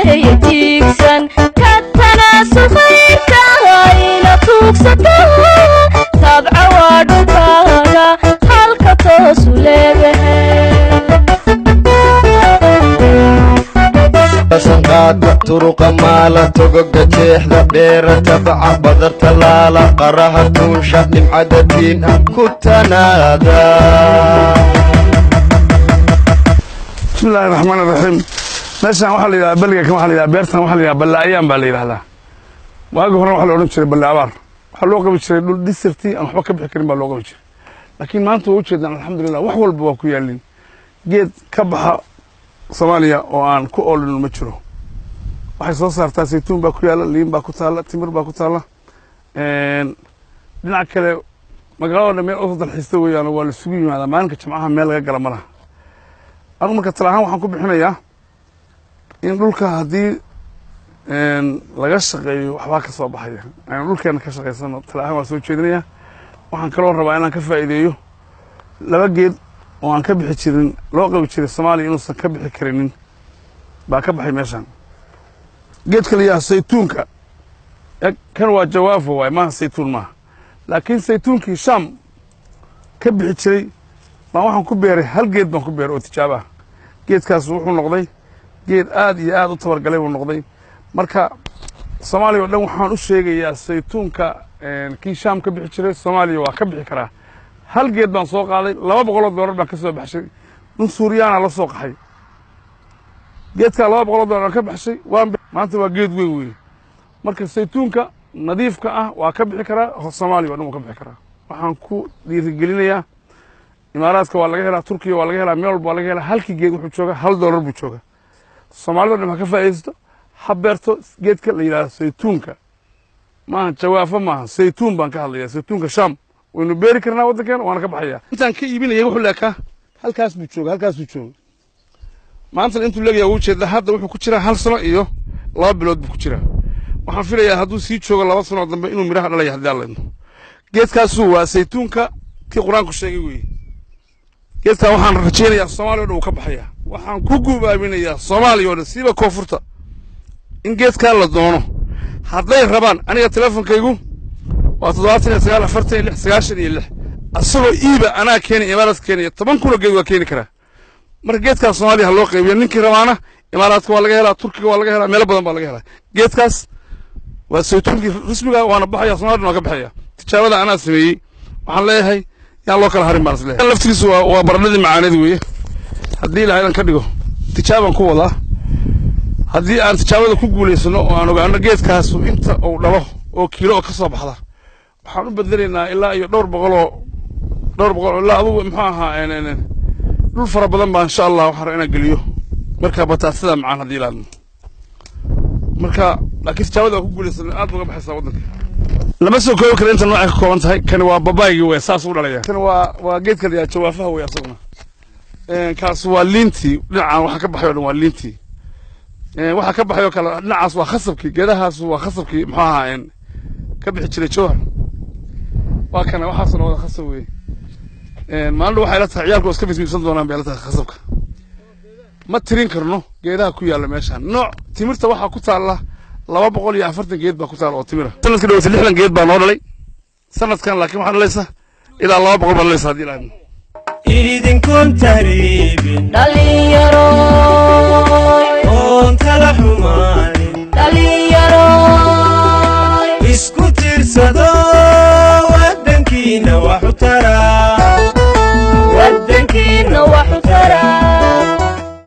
يتيكسن كتناسو خيرتها إلى توكسدها تابع وادوكاها هالك توسو سنقاد طرق مالا توقق تحدى بيرة تبع بدر تلالا قراها توشا لمعددين كتنادا. بسم الله الرحمن الرحيم. meeshan waxa la yiraahdaa balliga kan waxa la yiraahdaa beertan waxa la yiraahdaa ballaayaan baa la yiraahdaa waaga hore waxa la oran jiray ballaabaar waxa loo qabi jiray dhul disirti aan waxba ka bixi karin baa loo qabi jiray laakiin maanta waa u jeedaan alxamdulillah wax walba waa ku yaalin geed ka baxa Soomaaliya oo aan ku oolin ma jiro waxay soo saartaa saytuun baa ku yaala liin baa ku taala timir baa ku taala dhinaca kale magaalada meel oo dalxiista weeyaan waa la sugu yimaadaa maalinka jimcaha meel laga gala malaha anigu marka talaahan waxaan ku bixinayaa in dhulka hadii laga shaqeeyo waxba ka soo baxaya aan dhulkeena ka shaqeysano talaahan waa soo jeedinaya waxaan kaloo rabaa inaan ka faa'iideeyo laba geed oo aan ka bixi jirin loo qabi jiray Soomaaliya inuu san ka bixi karinin baa ka baxay meeshan geed kale yaa saytuunka kan waa jawaafo way ma saytuun ma laakiin saytuunkii Sham ka bixi jiray baa waxaan ku beeray hal geed baan ku beeray oo tijaabo ah geedkaas wuxuu noqday geed aad iyo aad u tabargalay uu noqday marka Soomaaliya dhan waxaan u sheegayaa saytuunka kii Sham ka bixi jiray Soomaaliya waa ka bixi karaa hal geed baan soo qaaday $200 baan ka soo baxshay dun Suuriyaana la soo qaxay geedka $200 ka baxshay maanta waa geed weyn marka saytuunka nadiifka ah waa ka bixi karaa Soomaaliya dhan waa ka bixi karaa waxaan ku dhiirigelinayaa imaaraadka waa laga helaa Turkiga waa laga helaa meel walba waa laga helaa halkii geed wuxuu joogaa $1 buu joogaa Soomaalida dhan ka faa'iideysto habeerto geedka la yiraahdo saytuunka ma jawaafo ma saytuun baan ka hadlayaa saytuunka Sham waynu beeri karnaa wadankeena waana ka baxaya intaan ka iibinaya wuxuu leekaa halkaas buu joogaa maanta intuu leeyahay uu jeedaa hadda wuxuu ku jiraa 1 sano iyo 2 bilood buu ku jiraa waxaan filayaa hadduu sii joogo 2 sano dambe inuu miraha dhalayo haddii alla idmo geedkaas waa saytuunka tii quraanku sheegay weey geedka waxaan rajaynayaa Soomaaliya oo ka baxaya waxaan ku guubaaminayaa Soomaaliya oo siiba koonfurta in geedka la doono hadday rabaan aniga teleefankaygu waa 7946 asagoo iiba anaa keenay imaaraadka keenay 10 kun geed waa keeni karaa marka geedkaas Soomaaliya loo qaybiyo ninkii rabaana imaaraadka waa laga helaa Turkiga waa laga helaa meel badan baa laga helaa geedkaas waa saytuunkii rasmiga waana baxaya Soomaaliya waa ka baxaya tijaabada anaa sameeyay waxaan leeyahay yaa loo kala harin baasle laftigiisu waa baradhadii macaaneed weeye haddii la aydan ka dhigo tijaaban ku wadaa haddii aan tijaabada ku guuleysano oo aan ogaano geedkaas inta uu dhalo oo kiilo ka soo baxda waxaan u bedelaynaa ilaa iyo dhowr boqol ilaa adugu muxuu ahaa dhul fara badan baa insha Allah waxaan inaan geliyo marka bataatada macaan haddii la admo marka laakiin tijaabada ku guuleysano aad uga baxaysaa wadanka lama soo koobi karo inta nooca ka kooban tahay kan waa babaaygi way saas u dhalaya kan waa geedka la jawaafaha way asaguna kaas waa liintii dhinaca waxa ka baxayo dhan waa liintii waxa ka baxayo kala dhinacaas waa khasabkii geedahaas waa khasabkii muxuu ahaa ka bixi jiray jawhar waa kana waxa soo wada khasab way maalin waxa ila tahay ciyaalku iska fismisan doonaan beelada khasabka ma tirin karno geedaha ku yaala meeshan nooc timirta waxa ku taala 240 geed baa ku taal oo timira sanadkii dhow 60 geed baa noo dhalay sanadkan laakiin waxaan leeyahay ilaa 200 baa leeyahay hadii ilaahay idinkum tahriibin dhalinyaro oon kala xumaanin dhalinyaro isku tiirsado wadankiina wax u taraa